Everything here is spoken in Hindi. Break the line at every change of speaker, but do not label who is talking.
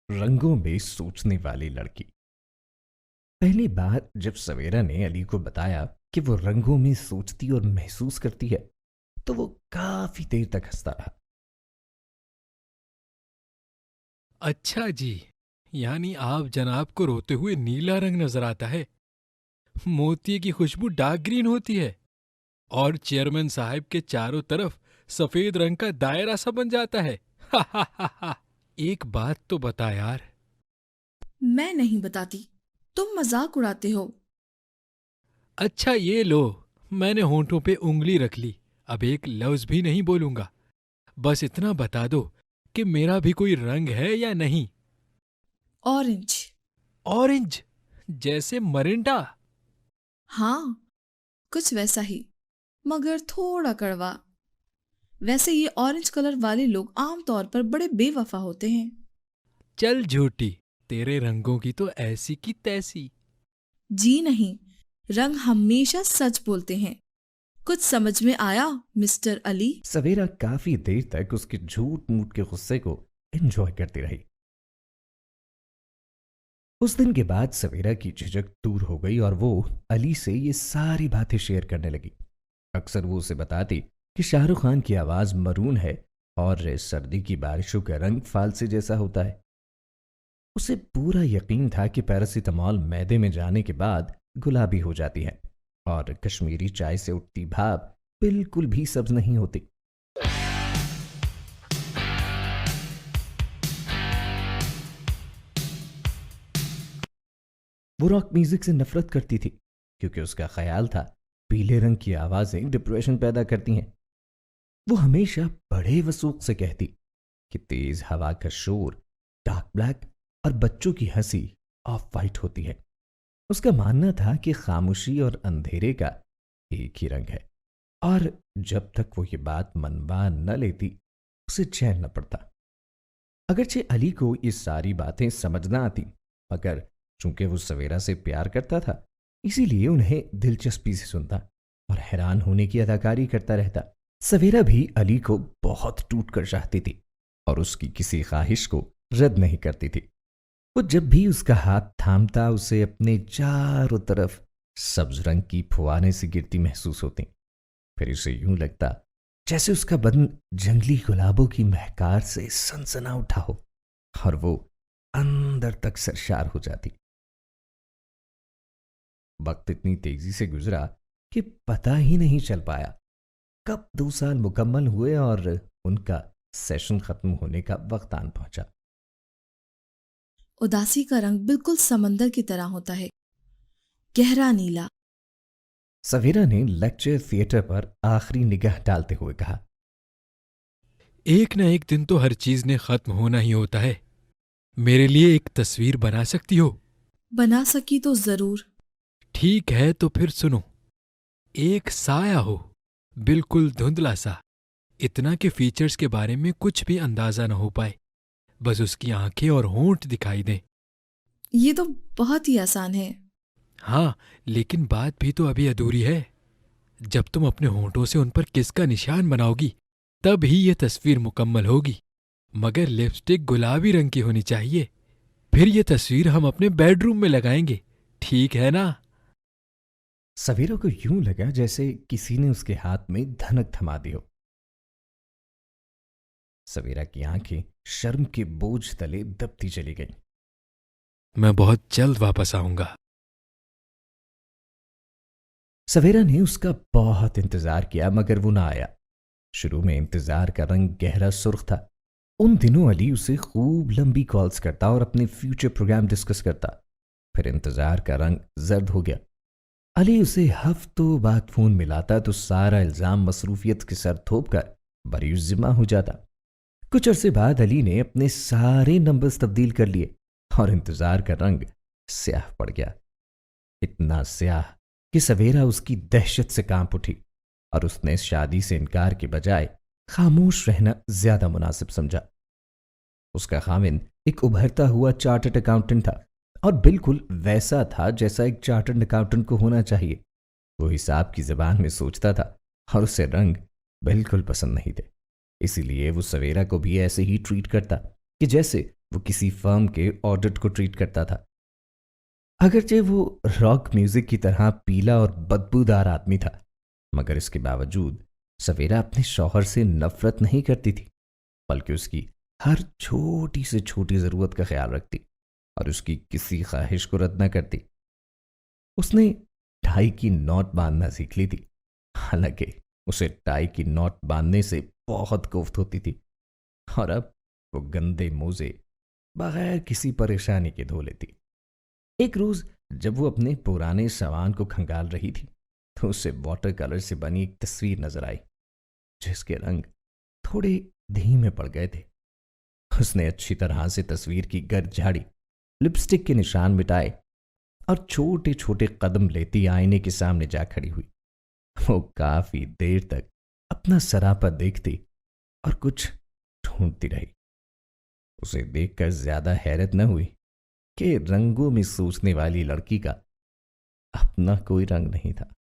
रंगों में सोचने वाली लड़की। पहली बार जब सवेरा ने अली को बताया कि वो रंगों में सोचती और महसूस करती है, तो वो काफी देर तक हंसता रहा।
अच्छा जी, यानी आप जनाब को रोते हुए नीला रंग नजर आता है। मोती की खुशबू डार्क ग्रीन होती है और चेयरमैन साहब के चारों तरफ सफेद रंग का दायरा सा बन जाता है। हा हा हा हा। एक बात तो बता यार।
मैं नहीं बताती। तुम मजाक उड़ाते हो।
अच्छा ये लो, मैंने होंठों पे उंगली रख ली। अब एक लफ्ज भी नहीं बोलूंगा। बस इतना बता दो कि मेरा भी कोई रंग है या नहीं।
ऑरेंज।
ऑरेंज, जैसे मरिंडा।
हाँ, कुछ वैसा ही, मगर थोड़ा कड़वा। वैसे ये ऑरेंज कलर वाले लोग आमतौर पर बड़े बेवफा होते हैं।
चल झूठी, तेरे रंगों की तो ऐसी की तैसी।
जी नहीं, रंग हमेशा सच बोलते हैं। कुछ समझ में आया, मिस्टर अली?
सवेरा काफी देर तक उसके झूठ मूठ के गुस्से को एंजॉय करती रही। उस दिन के बाद सवेरा की झिझक दूर हो गई और वो अली से ये सारी बातें शेयर करने लगी। अक्सर वो उसे बताती कि शाहरुख खान की आवाज मरून है और सर्दी की बारिशों का रंग फालसे जैसा होता है। उसे पूरा यकीन था कि पैरासीटामॉल मैदे में जाने के बाद गुलाबी हो जाती है और कश्मीरी चाय से उठती भाप बिल्कुल भी सब्ज नहीं होती। वो रॉक म्यूजिक से नफरत करती थी क्योंकि उसका ख्याल था पीले रंग की आवाजें डिप्रेशन पैदा करती हैं। वो हमेशा बड़े वसूख से कहती कि तेज हवा का शोर डार्क ब्लैक और बच्चों की हंसी ऑफ वाइट होती है। उसका मानना था कि खामोशी और अंधेरे का एक ही रंग है और जब तक वो ये बात मनवा न लेती उसे चैन न पड़ता। अगरचे अली को ये सारी बातें समझ ना आती, मगर चूंकि वो सवेरा से प्यार करता था इसीलिए उन्हें दिलचस्पी से सुनता और हैरान होने की अदाकारी करता रहता। सवेरा भी अली को बहुत टूट कर चाहती थी और उसकी किसी ख्वाहिश को रद्द नहीं करती थी। वो जब भी उसका हाथ थामता उसे अपने चारों तरफ सब्ज रंग की फुआने से गिरती महसूस होती। फिर उसे यूं लगता जैसे उसका बदन जंगली गुलाबों की महकार से सनसना उठा हो और वो अंदर तक सरशार हो जाती। वक्त इतनी तेजी से गुजरा कि पता ही नहीं चल पाया कब 2 साल मुकम्मल हुए और उनका सेशन खत्म होने का वक्त आन पहुंचा।
उदासी का रंग बिल्कुल समंदर की तरह होता है, गहरा नीला।
सवेरा ने लेक्चर थिएटर पर आखिरी निगाह डालते हुए कहा,
एक न एक दिन तो हर चीज ने खत्म होना ही होता है। मेरे लिए एक तस्वीर बना सकती हो?
बना सकी तो जरूर।
ठीक है तो फिर सुनो। एक साया हो, बिल्कुल धुंधला सा, इतना कि फीचर्स के बारे में कुछ भी अंदाजा न हो पाए, बस उसकी आंखें और होंठ दिखाई दें।
ये तो बहुत ही आसान है।
हाँ, लेकिन बात भी तो अभी अधूरी है। जब तुम अपने होंठों से उन पर किस का निशान बनाओगी तब ही ये तस्वीर मुकम्मल होगी। मगर लिपस्टिक गुलाबी रंग की होनी चाहिए। फिर ये तस्वीर हम अपने बेडरूम में लगाएंगे, ठीक है ना?
सवेरा को यूं लगा जैसे किसी ने उसके हाथ में धनक थमा दी हो। सवेरा की आंखें शर्म के बोझ तले दबती चली गईं।
मैं बहुत जल्द वापस आऊंगा।
सवेरा ने उसका बहुत इंतजार किया मगर वो ना आया। शुरू में इंतजार का रंग गहरा सुर्ख था। उन दिनों अली उसे खूब लंबी कॉल्स करता और अपने फ्यूचर प्रोग्राम डिस्कस करता। फिर इंतजार का रंग जर्द हो गया। अली उसे हफ्तों बाद फोन मिलाता तो सारा इल्जाम मसरूफियत के सर थोप कर बरी जिम्मा हो जाता। कुछ अरसे बाद अली ने अपने सारे नंबर्स तब्दील कर लिए और इंतजार का रंग स्याह पड़ गया। इतना स्याह कि सवेरा उसकी दहशत से कांप उठी और उसने शादी से इनकार के बजाय खामोश रहना ज्यादा मुनासिब समझा। उसका खामिन एक उभरता हुआ चार्टर्ड अकाउंटेंट था और बिल्कुल वैसा था जैसा एक चार्टर्ड अकाउंटेंट को होना चाहिए। वो हिसाब की जबान में सोचता था और उसे रंग बिल्कुल पसंद नहीं थे। इसीलिए वो सवेरा को भी ऐसे ही ट्रीट करता कि जैसे वो किसी फर्म के ऑडिट को ट्रीट करता था। अगरचे वो रॉक म्यूजिक की तरह पीला और बदबूदार आदमी था, मगर इसके बावजूद सवेरा अपने शौहर से नफरत नहीं करती थी, बल्कि उसकी हर छोटी से छोटी जरूरत का ख्याल रखती और उसकी किसी ख्वाहिश को रद्द न करती। उसने टाई की नॉट बांधना सीख ली थी, हालांकि उसे टाई की नॉट बांधने से बहुत कोफ्त होती थी, और अब वो गंदे मोजे बगैर किसी परेशानी के धो लेती। एक रोज जब वो अपने पुराने सामान को खंगाल रही थी, तो उसे वाटर कलर से बनी एक तस्वीर नजर आई, जिसके रंग थोड़े धीमे पड़ गए थे। उसने अच्छी तरह से तस्वीर की गर्द झाड़ी, लिपस्टिक के निशान मिटाए और छोटे छोटे कदम लेती आईने के सामने जा खड़ी हुई। वो काफी देर तक अपना सरापा देखती और कुछ ढूंढती रही। उसे देखकर ज्यादा हैरत न हुई कि रंगों में सोचने वाली लड़की का अपना कोई रंग नहीं था।